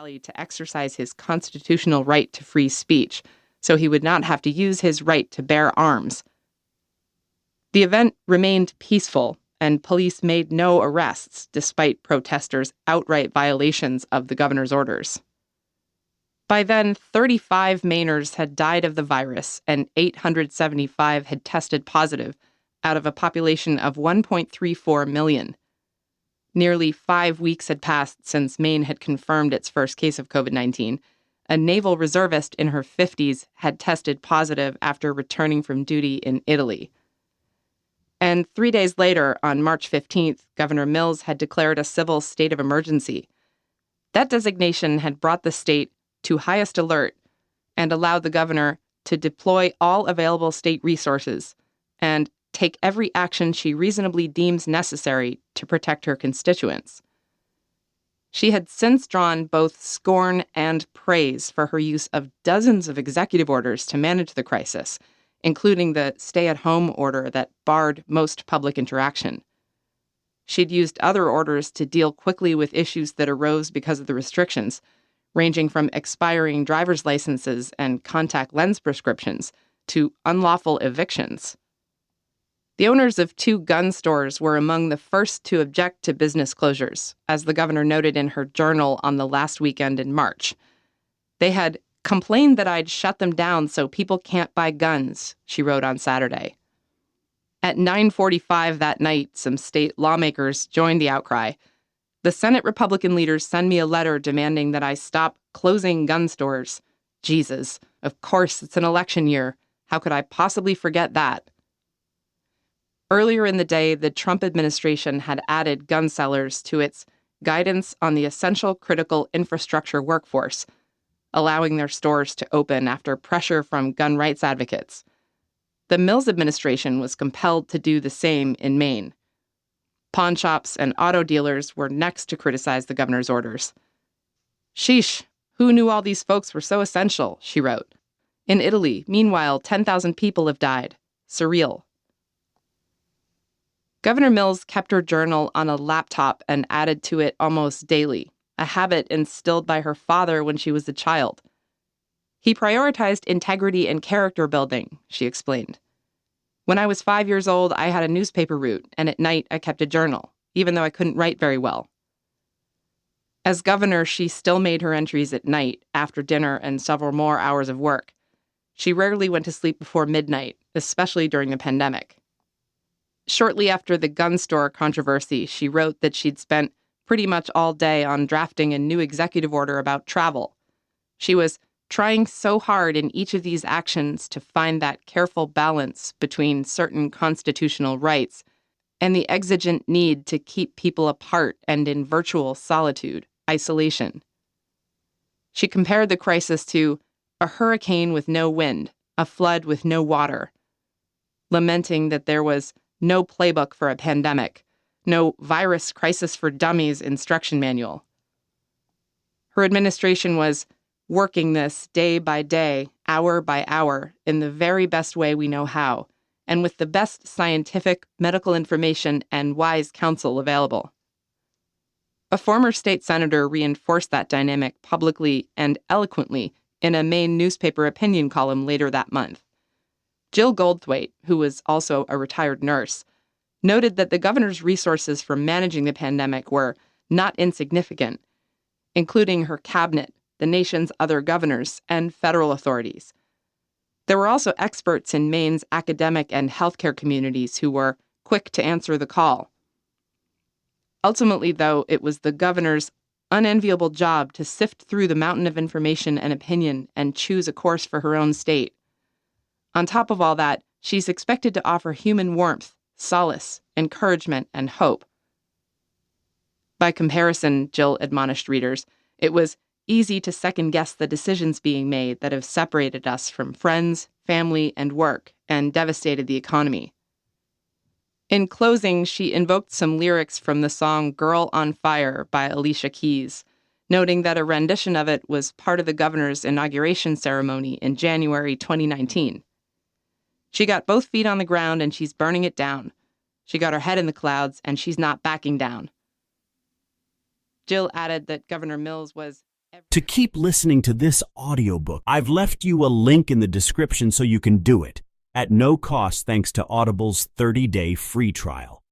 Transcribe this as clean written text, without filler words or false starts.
rally to exercise his constitutional right to free speech, so he would not have to use his right to bear arms. The event remained peaceful, and police made no arrests despite protesters' outright violations of the governor's orders. By then, 35 Mainers had died of the virus, and 875 had tested positive out of a population of 1.34 million. Nearly 5 weeks had passed since Maine had confirmed its first case of COVID-19. A naval reservist in her 50s had tested positive after returning from duty in Italy. And 3 days later, on March 15th, Governor Mills had declared a civil state of emergency. That designation had brought the state to highest alert and allowed the governor to deploy all available state resources and take every action she reasonably deems necessary to protect her constituents. She had since drawn both scorn and praise for her use of dozens of executive orders to manage the crisis, including the stay-at-home order that barred most public interaction. She'd used other orders to deal quickly with issues that arose because of the restrictions, ranging from expiring driver's licenses and contact lens prescriptions to unlawful evictions. The owners of 2 gun stores were among the first to object to business closures, as the governor noted in her journal on the last weekend in March. They had complained that I'd shut them down so people can't buy guns, she wrote on Saturday. At 9:45 that night, some state lawmakers joined the outcry. The Senate Republican leaders send me a letter demanding that I stop closing gun stores. Jesus, of course, it's an election year. How could I possibly forget that? Earlier in the day, the Trump administration had added gun sellers to its guidance on the essential critical infrastructure workforce, allowing their stores to open after pressure from gun rights advocates. The Mills administration was compelled to do the same in Maine. Pawn shops and auto dealers were next to criticize the governor's orders. Sheesh, who knew all these folks were so essential, she wrote. In Italy, meanwhile, 10,000 people have died. Surreal. Governor Mills kept her journal on a laptop and added to it almost daily, a habit instilled by her father when she was a child. He prioritized integrity and character building, she explained. When I was 5 years old, I had a newspaper route, and at night I kept a journal, even though I couldn't write very well. As governor, she still made her entries at night, after dinner and several more hours of work. She rarely went to sleep before midnight, especially during the pandemic. Shortly after the gun store controversy, she wrote that she'd spent pretty much all day on drafting a new executive order about travel. She was trying so hard in each of these actions to find that careful balance between certain constitutional rights and the exigent need to keep people apart and in virtual solitude, isolation. She compared the crisis to a hurricane with no wind, a flood with no water, lamenting that there was no playbook for a pandemic, no virus crisis for dummies instruction manual. Her administration was working this day by day, hour by hour, in the very best way we know how, and with the best scientific, medical information and wise counsel available. A former state senator reinforced that dynamic publicly and eloquently in a Maine newspaper opinion column later that month. Jill Goldthwait, who was also a retired nurse, noted that the governor's resources for managing the pandemic were not insignificant, including her cabinet, the nation's other governors, and federal authorities. There were also experts in Maine's academic and healthcare communities who were quick to answer the call. Ultimately, though, it was the governor's unenviable job to sift through the mountain of information and opinion and choose a course for her own state. On top of all that, she's expected to offer human warmth, solace, encouragement, and hope. By comparison, Jill admonished readers, it was easy to second-guess the decisions being made that have separated us from friends, family, and work, and devastated the economy. In closing, she invoked some lyrics from the song Girl on Fire by Alicia Keys, noting that a rendition of it was part of the governor's inauguration ceremony in January 2019. She got both feet on the ground and she's burning it down. She got her head in the clouds and she's not backing down. Jill added that Governor Mills was To keep listening to this audiobook, I've left you a link in the description so you can do it, at no cost thanks to Audible's 30-day free trial.